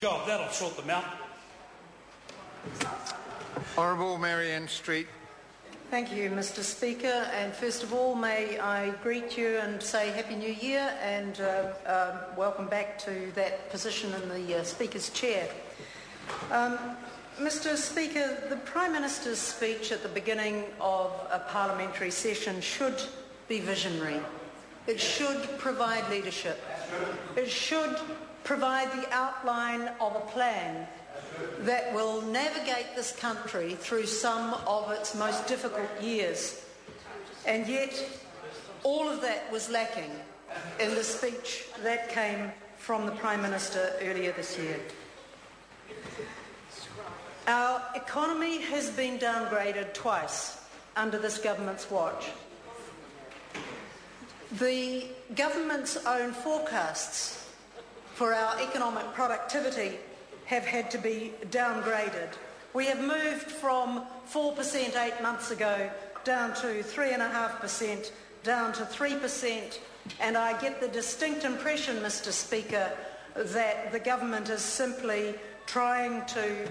God, that'll sort them out. Honourable Marianne Street. Thank you, Mr. Speaker. And first of all, may I greet you and say Happy New Year and welcome back to that position in the Speaker's chair. Mr. Speaker, the Prime Minister's speech at the beginning of a parliamentary session should be visionary. It should provide leadership. It should provide the outline of a plan that will navigate this country through some of its most difficult years. And yet, all of that was lacking in the speech that came from the Prime Minister earlier this year. Our economy has been downgraded twice under this government's watch. The government's own forecasts for our economic productivity have had to be downgraded. We have moved from 4% 8 months ago down to 3.5%, down to 3%, and I get the distinct impression, Mr. Speaker, that the government is simply trying to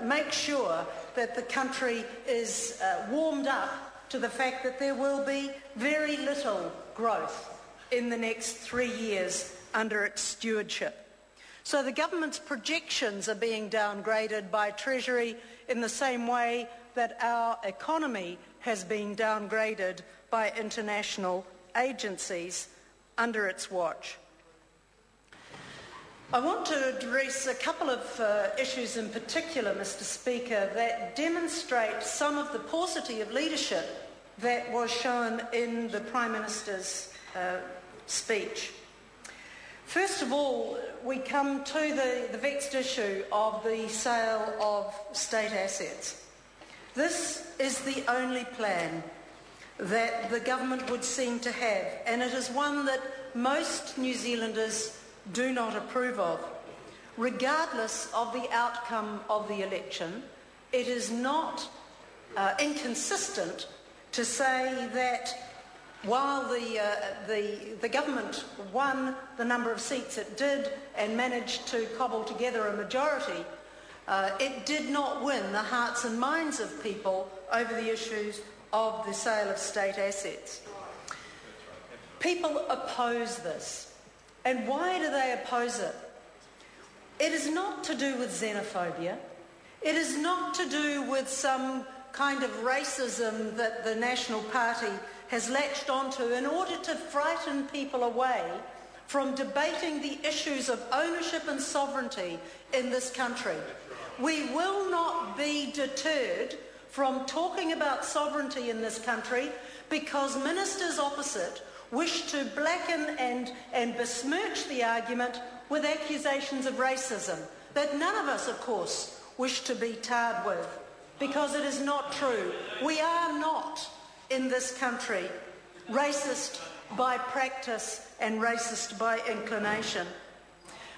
make sure that the country is warmed up to the fact that there will be very little growth in the next 3 years under its stewardship. So the government's projections are being downgraded by Treasury in the same way that our economy has been downgraded by international agencies under its watch. I want to address a couple of issues in particular, Mr. Speaker, that demonstrate some of the paucity of leadership that was shown in the Prime Minister's speech. First of all, we come to the vexed issue of the sale of state assets. This is the only plan that the government would seem to have, and it is one that most New Zealanders do not approve of. Regardless of the outcome of the election, it is not inconsistent to say that while the government won the number of seats it did and managed to cobble together a majority, it did not win the hearts and minds of people over the issues of the sale of state assets. People oppose this. And why do they oppose it? It is not to do with xenophobia. It is not to do with some kind of racism that the National Party has latched onto in order to frighten people away from debating the issues of ownership and sovereignty in this country. We will not be deterred from talking about sovereignty in this country because ministers opposite wish to blacken and besmirch the argument with accusations of racism that none of us, of course, wish to be tarred with, because it is not true. We are not, in this country, racist by practice and racist by inclination.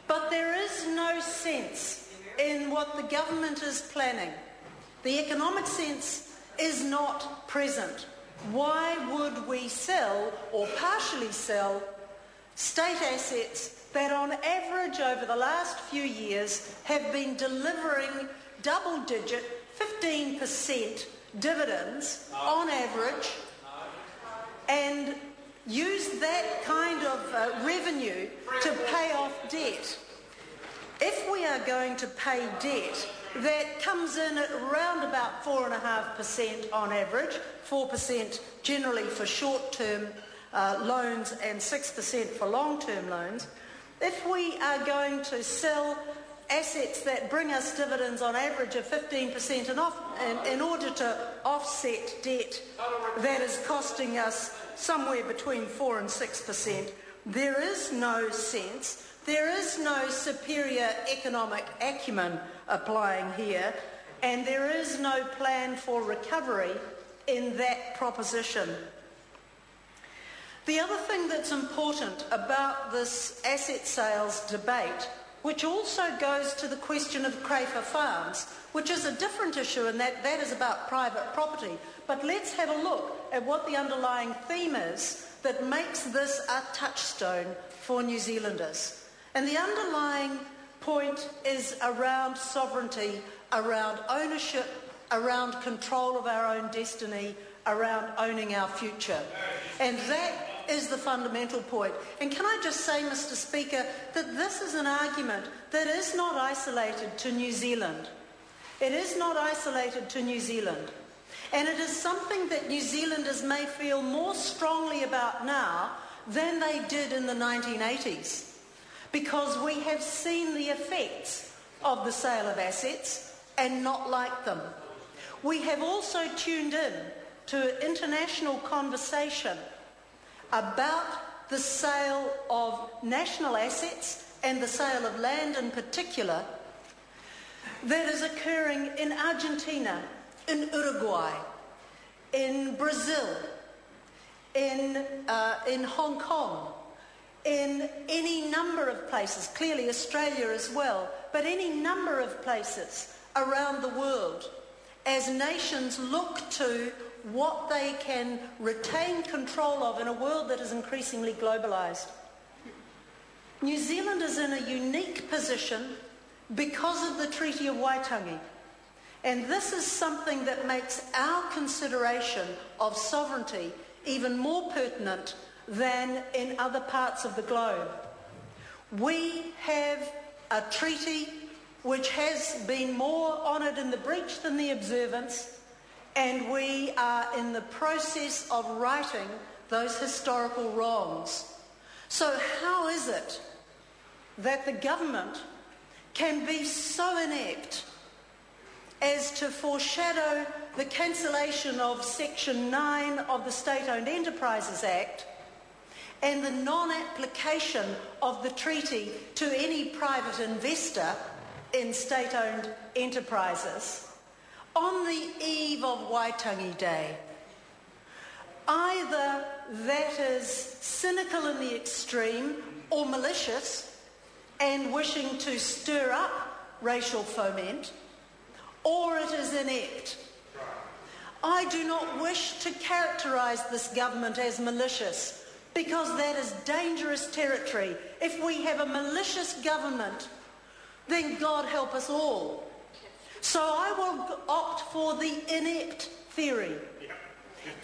But there is no sense in what the government is planning. The economic sense is not present. Why would we sell or partially sell state assets that on average over the last few years have been delivering double-digit 15% dividends on average, and use that kind of revenue to pay off debt? If we are going to pay debt that comes in at around about 4.5% on average, 4% generally for short-term loans and 6% for long-term loans, if we are going to sell assets that bring us dividends on average of 15% in order to offset debt that is costing us somewhere between 4 and 6%, there is no sense, there is no superior economic acumen applying here, and there is no plan for recovery in that proposition. The other thing that's important about this asset sales debate, which also goes to the question of Crayford Farms, which is a different issue, and that is about private property. But let's have a look at what the underlying theme is that makes this a touchstone for New Zealanders. And the underlying point is around sovereignty, around ownership, around control of our own destiny, around owning our future. And that is the fundamental point. And can I just say, Mr. Speaker, that this is an argument that is not isolated to New Zealand. It is not isolated to New Zealand. And it is something that New Zealanders may feel more strongly about now than they did in the 1980s, because we have seen the effects of the sale of assets and not liked them. We have also tuned in to an international conversation about the sale of national assets and the sale of land in particular that is occurring in Argentina, in Uruguay, in Brazil, in Hong Kong, in any number of places, clearly Australia as well, but any number of places around the world, as nations look to what they can retain control of in a world that is increasingly globalised. New Zealand is in a unique position because of the Treaty of Waitangi. And this is something that makes our consideration of sovereignty even more pertinent than in other parts of the globe. We have a treaty which has been more honoured in the breach than the observance, and we are in the process of righting those historical wrongs. So how is it that the government can be so inept as to foreshadow the cancellation of Section 9 of the State-Owned Enterprises Act and the non-application of the treaty to any private investor in state-owned enterprises on the eve of Waitangi Day? Either that is cynical in the extreme or malicious and wishing to stir up racial foment, or it is inept. I do not wish to characterise this government as malicious, because that is dangerous territory. If we have a malicious government, then God help us all. So I will opt for the inept theory.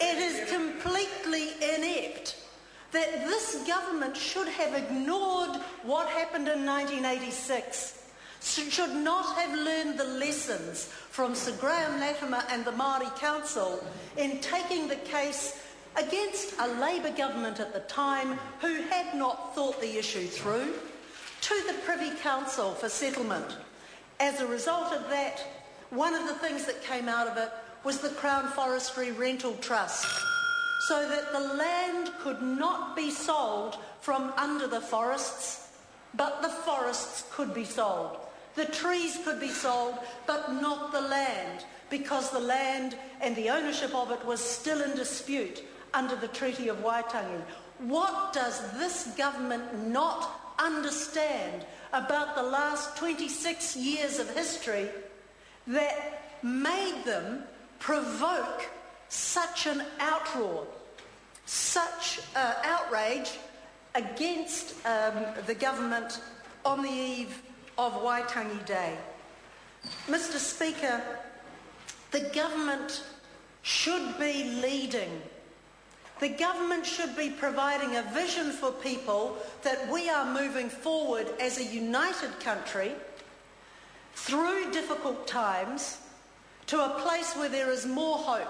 It is completely inept that this government should have ignored what happened in 1986, should not have learned the lessons from Sir Graham Latimer and the Māori Council in taking the case against a Labour government at the time who had not thought the issue through, to the Privy Council for settlement. As a result of that, one of the things that came out of it was the Crown Forestry Rental Trust, so that the land could not be sold from under the forests, but the forests could be sold. The trees could be sold, but not the land, because the land and the ownership of it was still in dispute under the Treaty of Waitangi. What does this government not understand about the last 26 years of history that made them provoke such an outroar, such outrage against the government on the eve of Waitangi Day? Mr. Speaker, the government should be leading. The government should be providing a vision for people that we are moving forward as a united country through difficult times to a place where there is more hope,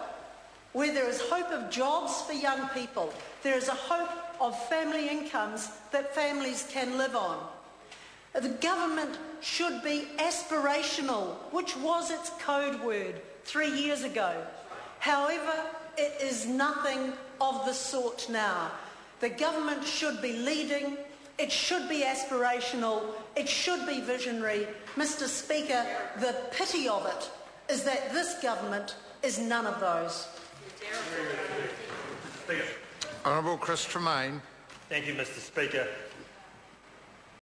where there is hope of jobs for young people, there is a hope of family incomes that families can live on. The government should be aspirational, which was its code word 3 years ago. However, it is nothing of the sort now. The government should be leading, it should be aspirational, it should be visionary. Mr. Speaker, the pity of it is that this government is none of those. Honourable Chris Tremaine. Thank you, Mr. Speaker.